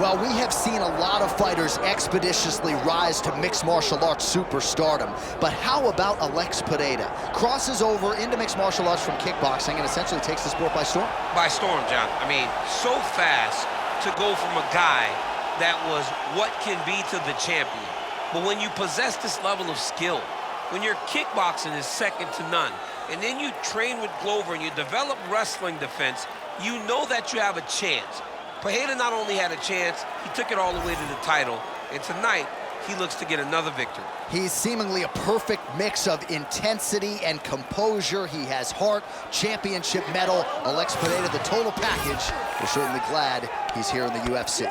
Well, we have seen a lot of fighters expeditiously rise to mixed martial arts superstardom. But how about Alex Pereira? Crosses over into mixed martial arts from kickboxing and essentially takes the sport by storm. By storm, John. I mean, so fast to go from a guy that was what can be to the champion. But when you possess this level of skill, when your kickboxing is second to none, and then you train with Glover and you develop wrestling defense, you know that you have a chance. Pereira not only had a chance, he took it all the way to the title, and tonight, he looks to get another victory. He's seemingly a perfect mix of intensity and composure. He has heart, championship medal. Alex Pereira, the total package. We're certainly glad he's here in the UFC.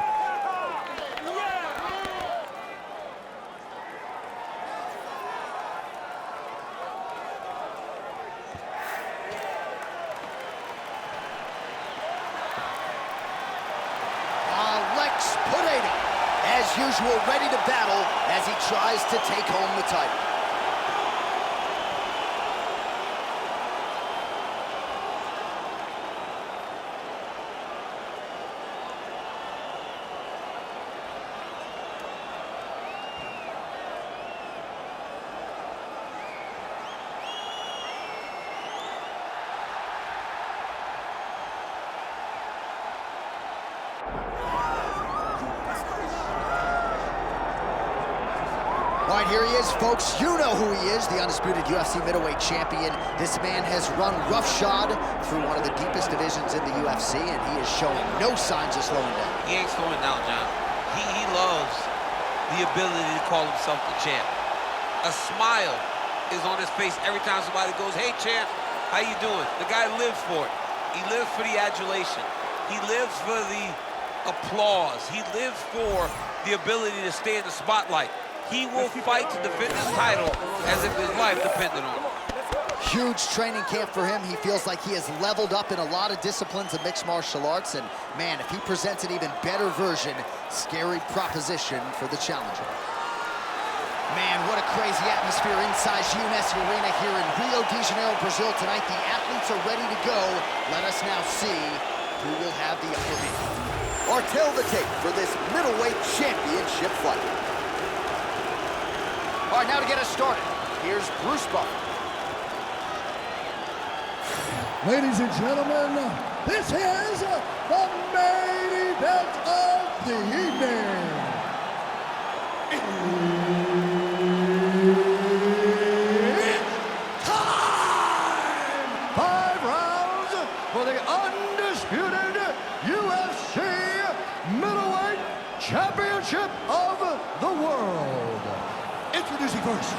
Pereira, as usual, ready to battle as he tries to take home the title. All right, here he is, folks. You know who he is, the undisputed UFC middleweight champion. This man has run roughshod through one of the deepest divisions in the UFC, and he is showing no signs of slowing down. He ain't slowing down, John. He loves the ability to call himself the champ. A smile is on his face every time somebody goes, "Hey, champ, how you doing?" The guy lives for it. He lives for the adulation. He lives for the applause. He lives for the ability to stay in the spotlight. He will fight to defend his title as if his life depended on it. Huge training camp for him. He feels like he has leveled up in a lot of disciplines of mixed martial arts. And man, if he presents an even better version, scary proposition for the challenger. Man, what a crazy atmosphere inside UNS Arena here in Rio de Janeiro, Brazil tonight. The athletes are ready to go. Let us now see who will have the upper hand. Or tell the tape for this middleweight championship fight. All right, now to get us started, here's Bruce Buffer. Ladies and gentlemen, this is the main event of the evening. It's time! 5 rounds for the undisputed UFC middleweight championship of the world. Introducing first,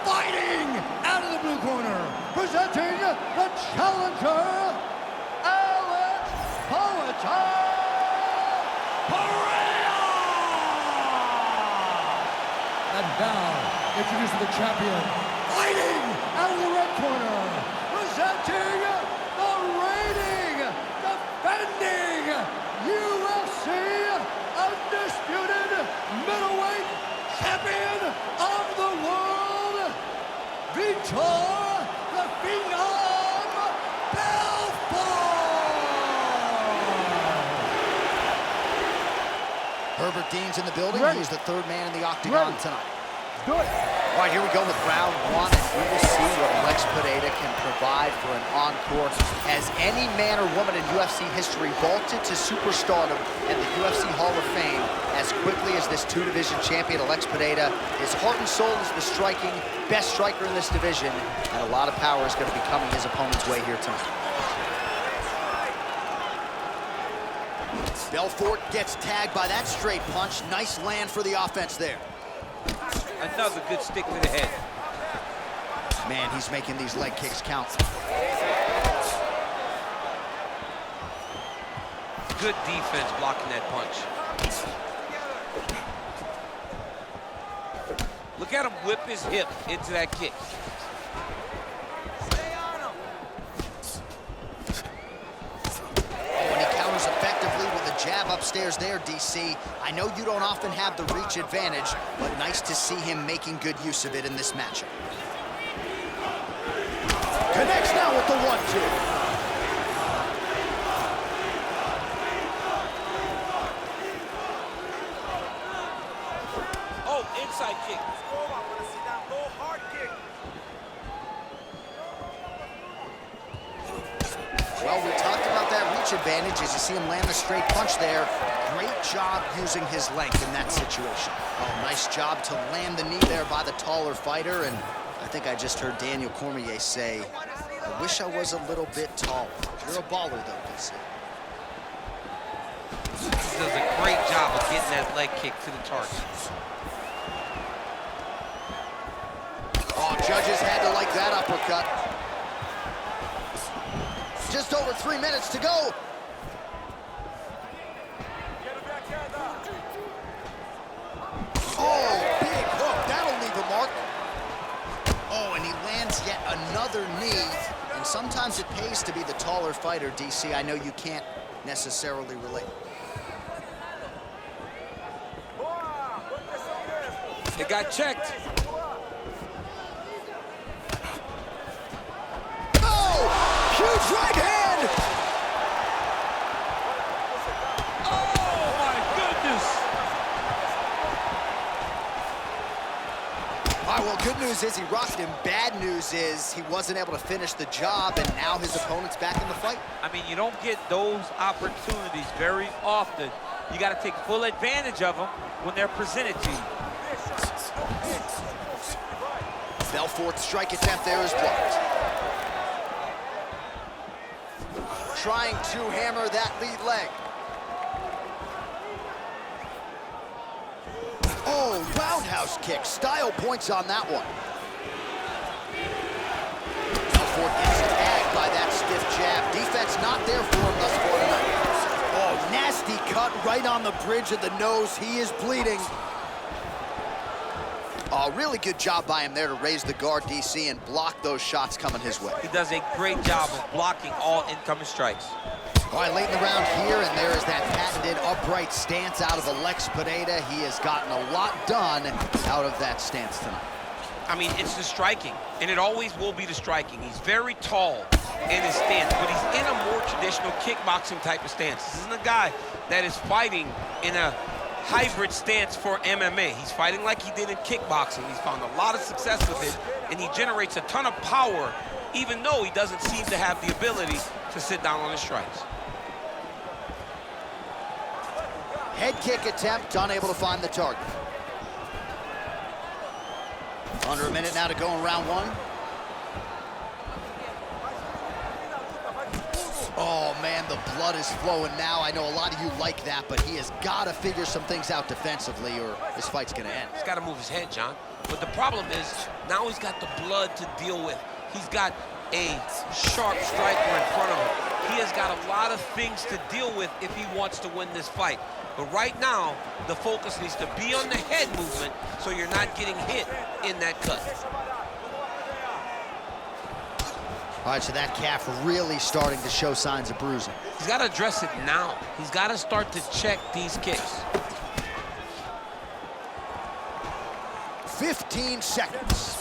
fighting out of the blue corner, presenting the challenger, Alex Pereira! And now, introducing the champion, fighting out of the red corner, presenting the reigning, defending UFC undisputed middleweight champion of the world, Vitor Belfort! Herbert Dean's in the building. Ready. He's the third man in the octagon Ready. tonight. Do it. All right, here we go with round one, and we will see what Alex Pereira can provide for an encore. As any man or woman in UFC history vaulted to superstardom and the UFC Hall of Fame as quickly as this two-division champion, Alex Pereira, his heart and soul is the striking, best striker in this division, and a lot of power is going to be coming his opponent's way here tonight. Belfort gets tagged by that straight punch. Nice land for the offense there. Another good stick to the head. Man, he's making these leg kicks count. Good defense blocking that punch. Look at him whip his hip into that kick. Oh, and he counters effectively with a jab upstairs there, DC. I know you don't often have the reach advantage, but nice to see him making good use of it in this matchup. Connects now with the 1-2. advantage as you see him land the straight punch there. Great job using his length in that situation. Oh, nice job to land the knee there by the taller fighter, and I think I just heard Daniel Cormier say, I wish I was a little bit taller. You're a baller, though, DC. He does a great job of getting that leg kick to the target. Oh, judges had to like that uppercut. Just over 3 minutes to go. Oh, big hook. That'll leave a mark. Oh, and he lands yet another knee. And sometimes it pays to be the taller fighter, DC. I know you can't necessarily relate. It got checked. Oh, huge right hand. Oh, my goodness. All right, well, good news is he rocked him. Bad news is he wasn't able to finish the job, and now his opponent's back in the fight. I mean, you don't get those opportunities very often. You got to take full advantage of them when they're presented to you. Belfort's strike attempt there is blocked. Trying to hammer that lead leg. Oh, roundhouse kick. Style points on that one. Belfort gets tagged by that stiff jab. Defense not there for him thus far tonight. Oh, nasty cut right on the bridge of the nose. He is bleeding. Oh, really good job by him there to raise the guard, DC, and block those shots coming his way. He does a great job of blocking all incoming strikes. All right, late in the round here, and there is that patented upright stance out of Alex Pereira. He has gotten a lot done out of that stance tonight. I mean, it's the striking, and it always will be the striking. He's very tall in his stance, but he's in a more traditional kickboxing type of stance. This isn't a guy that is fighting in a hybrid stance for MMA. He's fighting like he did in kickboxing. He's found a lot of success with it, and he generates a ton of power, even though he doesn't seem to have the ability to sit down on his strikes. Head kick attempt, unable to find the target. Under a minute now to go in round one. Oh, man, the blood is flowing now. I know a lot of you like that, but he has got to figure some things out defensively or this fight's going to end. He's got to move his head, John. But the problem is, now he's got the blood to deal with. He's got a sharp striker in front of him. He has got a lot of things to deal with if he wants to win this fight. But right now, the focus needs to be on the head movement so you're not getting hit in that cut. All right, so that calf really starting to show signs of bruising. He's got to address it now. He's got to start to check these kicks. 15 seconds.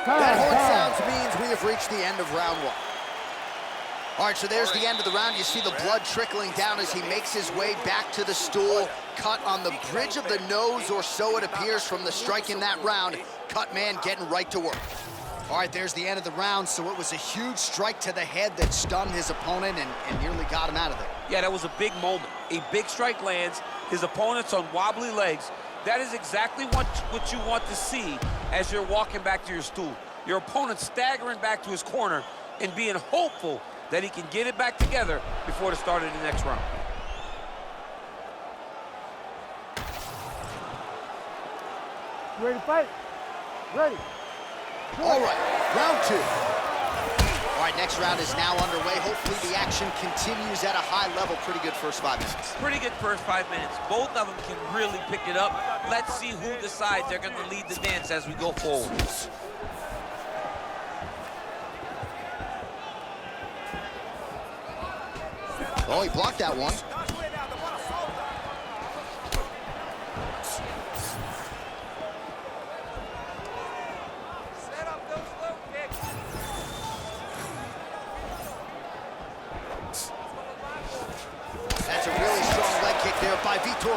That horn sounds means we have reached the end of round one. All right, so there's the end of the round. You see the blood trickling down as he makes his way back to the stool. Cut on the bridge of the nose, or so it appears from the strike in that round. Cut man getting right to work. All right, there's the end of the round. So it was a huge strike to the head that stunned his opponent and nearly got him out of there. Yeah, that was a big moment. A big strike lands. His opponent's on wobbly legs. That is exactly what you want to see as you're walking back to your stool. Your opponent staggering back to his corner and being hopeful that he can get it back together before the start of the next round. Ready to fight? Ready. All right, round two. All right, next round is now underway. Hopefully the action continues at a high level. Pretty good first 5 minutes. Pretty good first 5 minutes. Both of them can really pick it up. Let's see who decides they're going to lead the dance as we go forward. Oh, he blocked that one. That's a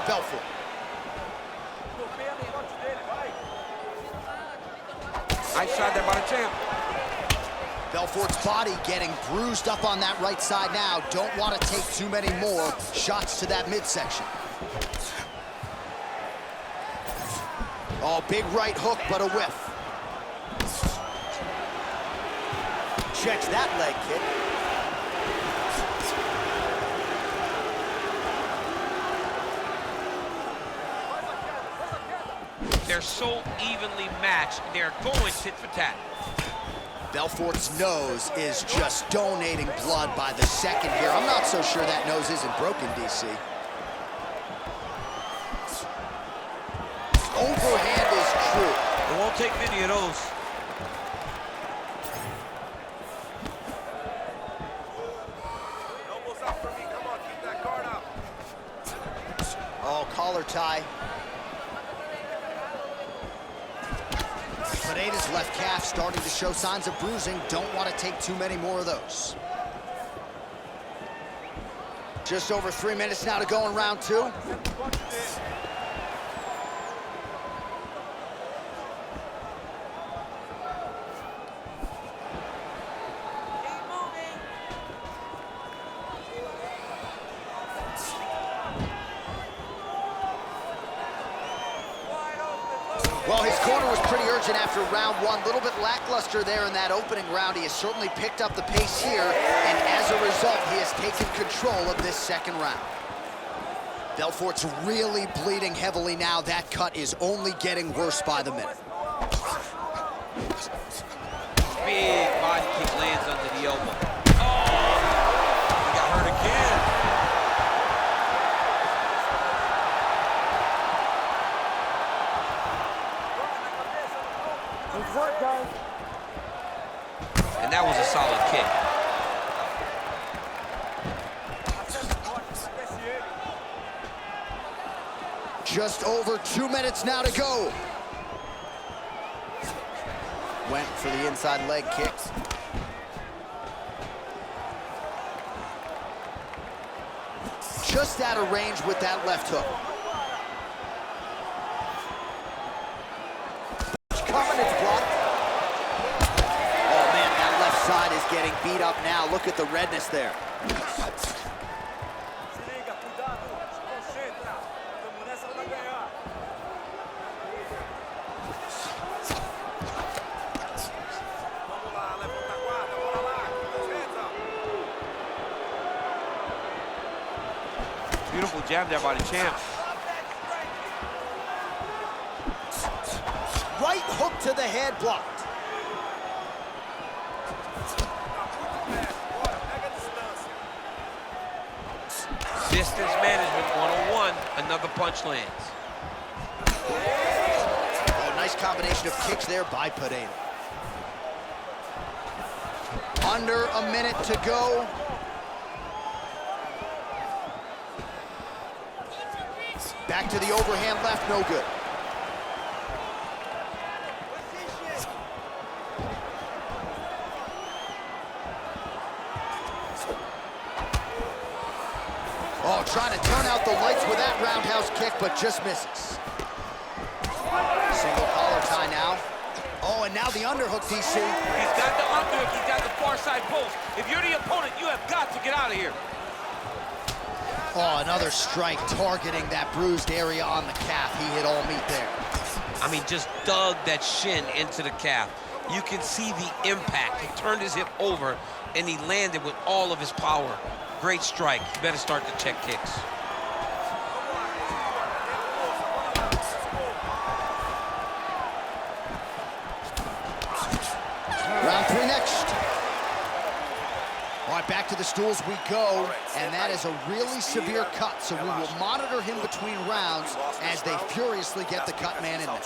Vitor Belfort. Nice shot there by the champ. Belfort's body getting bruised up on that right side now. Don't want to take too many more shots to that midsection. Oh, big right hook, but a whiff. Checks that leg kick. They're so evenly matched, they're going tit for tat. Belfort's nose is just donating blood by the second here. I'm not so sure that nose isn't broken, DC. Overhand is true. It won't take many of those. Elbows out for me. Come on, keep that guard up. Oh, collar tie. Pereira's left calf starting to show signs of bruising. Don't want to take too many more of those. Just over 3 minutes now to go in round 2. Well, his corner was pretty urgent after round 1. A little bit lackluster there in that opening round. He has certainly picked up the pace here, and as a result, he has taken control of this second round. Belfort's really bleeding heavily now. That cut is only getting worse by the minute. Big body kick lands under the elbow. Oh, he got hurt again. And that was a solid kick. Just over 2 minutes now to go. Went for the inside leg kick. Just out of range with that left hook. Coming, it's blocked. Oh man, that left side is getting beat up now. Look at the redness there. Beautiful jab there by the champ. Right hook to the head, blocked. Distance management 101. Another punch lands. Oh, nice combination of kicks there by Pereira. Under a minute to go. Back to the overhand left, no good. Oh, trying to turn out the lights with that roundhouse kick, but just misses. Single collar tie now. Oh, and now the underhook, DC. He's got the underhook, he's got the far side post. If you're the opponent, you have got to get out of here. Oh, another strike targeting that bruised area on the calf. He hit all meat there. I mean, just dug that shin into the calf. You can see the impact. He turned his hip over, and he landed with all of his power. Great strike. You better start to check kicks. Round 3 next. All right, back to the stools we go, and that is a really severe cut, so we will monitor him between rounds as they furiously get the cut man in there.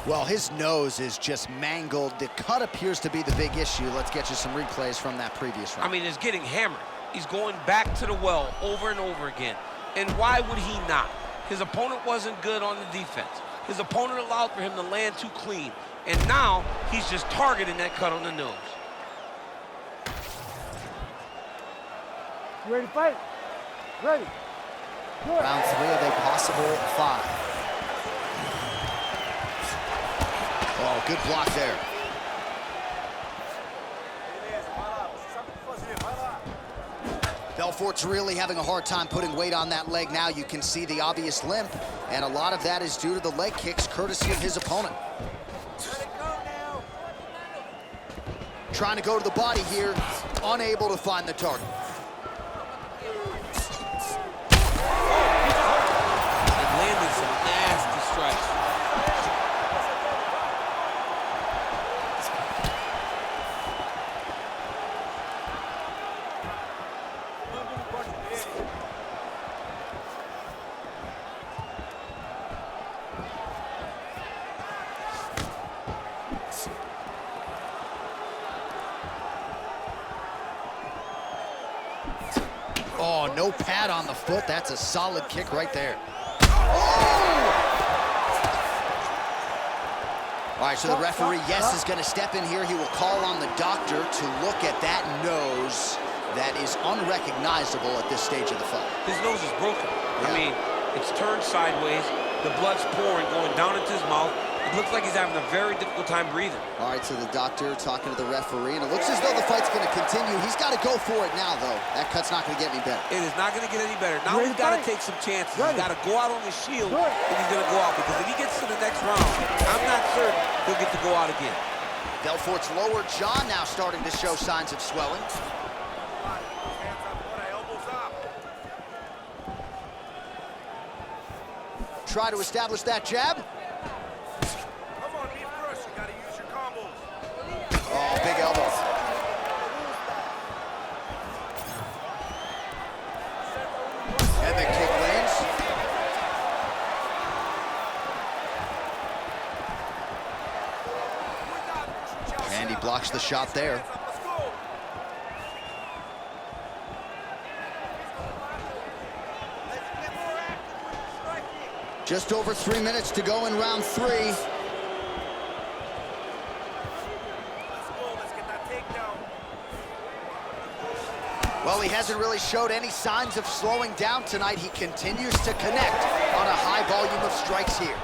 Well, his nose is just mangled. The cut appears to be the big issue. Let's get you some replays from that previous round. I mean, it's getting hammered. He's going back to the well over and over again. And why would he not? His opponent wasn't good on the defense. His opponent allowed for him to land too clean. And now, he's just targeting that cut on the nose. You ready to fight? Ready. Good. Round 3 of a possible 5. Oh, good block there. Belfort's really having a hard time putting weight on that leg now. You can see the obvious limp, and a lot of that is due to the leg kicks, courtesy of his opponent. Trying to go to the body here, unable to find the target. And landed some nasty strikes. Oh, no pad on the foot. That's a solid kick right there. Oh! All right, so the referee, yes, is going to step in here. He will call on the doctor to look at that nose that is unrecognizable at this stage of the fight. His nose is broken. Yeah. I mean, it's turned sideways. The blood's pouring, going down into his mouth. It looks like he's having a very difficult time breathing. All right, so the doctor talking to the referee, and it looks as though the fight's going to continue. He's got to go for it now, though. That cut's not going to get any better. It is not going to get any better. Now he's got to take some chances. He's got to go out on his shield if he's going to go out, because if he gets to the next round, I'm not certain he'll get to go out again. Belfort's lower jaw now starting to show signs of swelling. Try to establish that jab. Oh, big elbow. And the kick lands. And he blocks the shot there. Just over 3 minutes to go in round 3. Well, he hasn't really showed any signs of slowing down tonight. He continues to connect on a high volume of strikes here.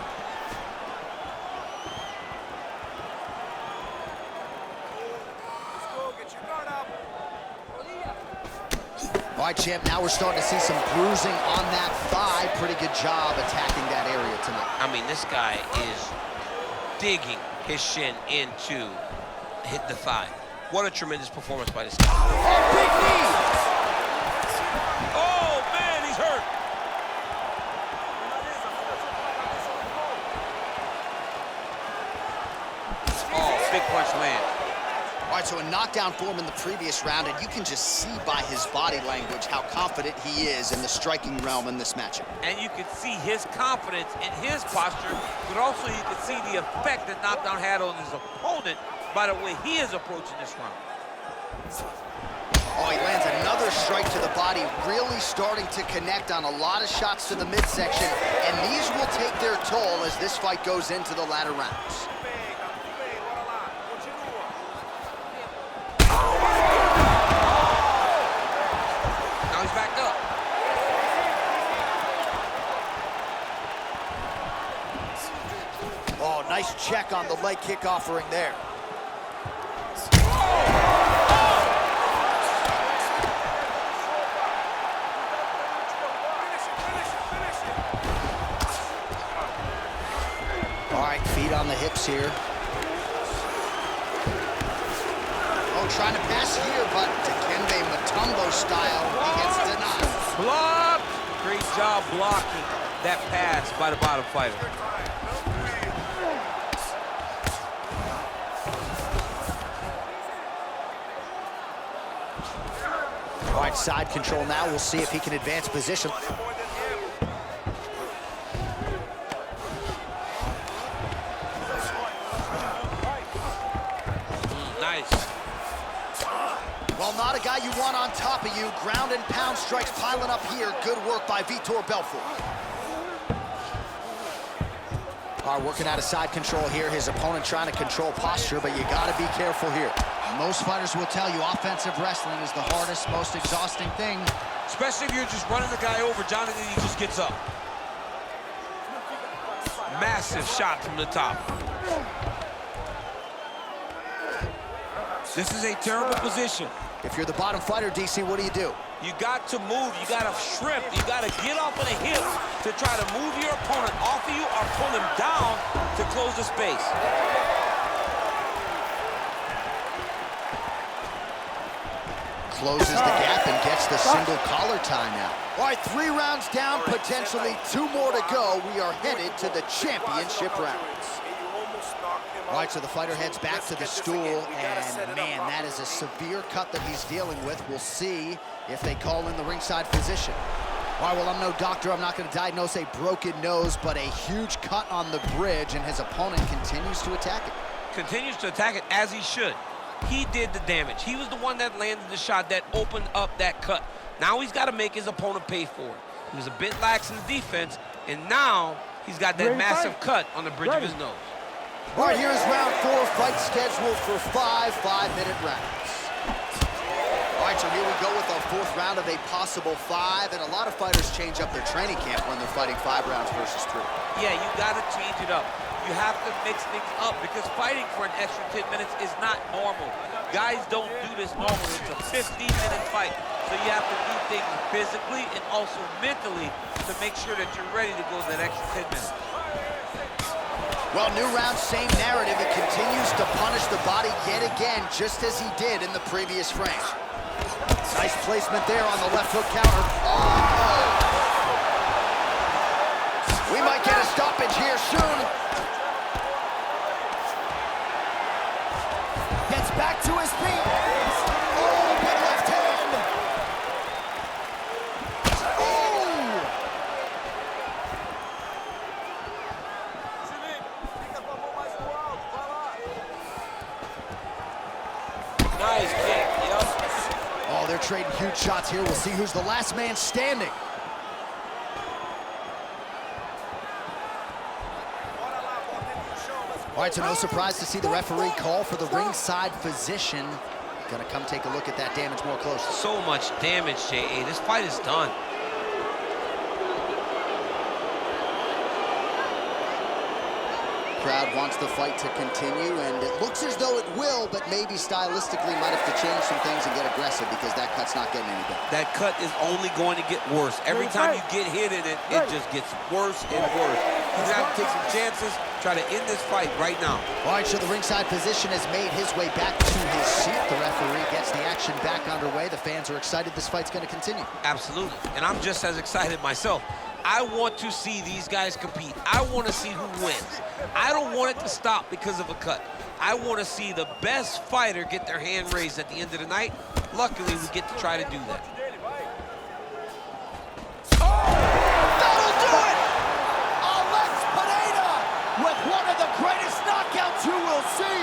All right, champ, now we're starting to see some bruising on that thigh. Pretty good job attacking that area tonight. I mean, this guy is digging his shin into hit the thigh. What a tremendous performance by this guy. Oh, big knee! Oh, man, he's hurt. Oh, big punch lands. All right, so a knockdown for him in the previous round, and you can just see by his body language how confident he is in the striking realm in this matchup. And you can see his confidence in his posture, but also you can see the effect that knockdown had on his opponent by the way he is approaching this round. Oh, he lands another strike to the body, really starting to connect on a lot of shots to the midsection, and these will take their toll as this fight goes into the latter rounds. Now he's back up. Oh, nice check on the leg kick offering there. All right, feet on the hips here. Oh, trying to pass here, but Dikembe Mutombo style, he gets denied. Blocked. Great job blocking that pass by the bottom fighter. All right, side control now. We'll see if he can advance position. Nice. Well, not a guy you want on top of you. Ground and pound strikes piling up here. Good work by Vitor Belfort. All right, working out of side control here. His opponent trying to control posture, but you got to be careful here. Most fighters will tell you offensive wrestling is the hardest, most exhausting thing. Especially if you're just running the guy over, Jonathan, he just gets up. Massive shot from the top. This is a terrible position. If you're the bottom fighter, DC, what do? You got to move, you got to shrimp, you got to get off of the hips to try to move your opponent off of you or pull him down to close the space. Closes the gap and gets the single collar tie now. All right, 3 rounds down, potentially 2 more to go. We are headed to the championship rounds. All right, so the fighter heads back to the stool, and man, that is a severe cut that he's dealing with. We'll see if they call in the ringside physician. All right, well, I'm no doctor. I'm not going to diagnose a broken nose, but a huge cut on the bridge, and his opponent continues to attack it. Continues to attack it as he should. He did the damage. He was the one that landed the shot that opened up that cut. Now he's got to make his opponent pay for it. He was a bit lax in the defense, and now he's got that massive cut on the bridge of his nose. All right, here's round 4, fight scheduled for 5 5-minute rounds. All right, so here we go with our 4th round of a possible 5, and a lot of fighters change up their training camp when they're fighting 5 rounds versus 3. Yeah, you got to change it up. You have to mix things up because fighting for an extra 10 minutes is not normal. Guys don't do this normally. It's a 15-minute fight, so you have to do things physically and also mentally to make sure that you're ready to go that extra 10 minutes. Well, new round, same narrative. He continues to punish the body yet again, just as he did in the previous frame. Nice placement there on the left hook counter. Oh! We might get a stoppage here soon. Gets back to his feet. Oh, big left hand. Oh! Nice kick, yep. Oh, they're trading huge shots here. We'll see who's the last man standing. All right, so no surprise to see the referee call for the ringside physician. Gonna come take a look at that damage more closely. So much damage, J.A. This fight is done. Crowd wants the fight to continue, and it looks as though it will, but maybe stylistically might have to change some things and get aggressive because that cut's not getting any better. That cut is only going to get worse. Every time you get hit in it, it just gets worse and worse. He's gonna have to take some chances, try to end this fight right now. All right, so the ringside physician has made his way back to his seat. The referee gets the action back underway. The fans are excited this fight's gonna continue. Absolutely, and I'm just as excited myself. I want to see these guys compete. I want to see who wins. I don't want it to stop because of a cut. I want to see the best fighter get their hand raised at the end of the night. Luckily, we get to try to do that. Oh! That'll do it! Alex Pereira with one of the greatest knockouts you will see.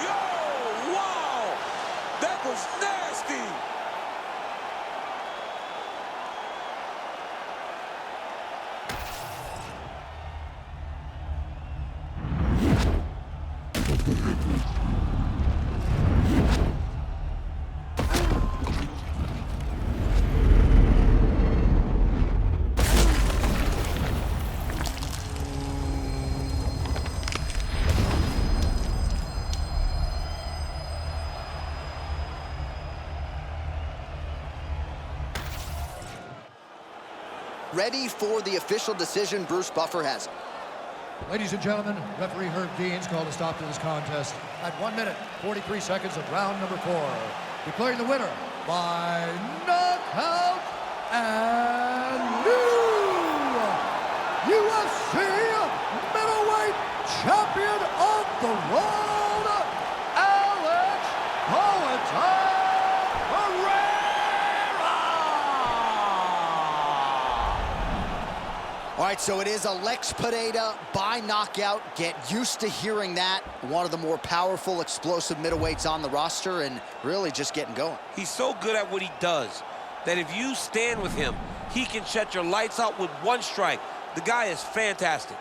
Yo, wow! That was nasty! Ready for the official decision. Bruce Buffer has it. Ladies and gentlemen, referee Herb Dean's called a stop to this contest at 1 minute, 43 seconds of round number 4. Declaring the winner by knockout and new UFC middleweight champion of the world, Alex Pereira! All right, so it is Alex Pereira by knockout. Get used to hearing that. One of the more powerful, explosive middleweights on the roster, and really just getting going. He's so good at what he does that if you stand with him, he can shut your lights out with one strike. The guy is fantastic.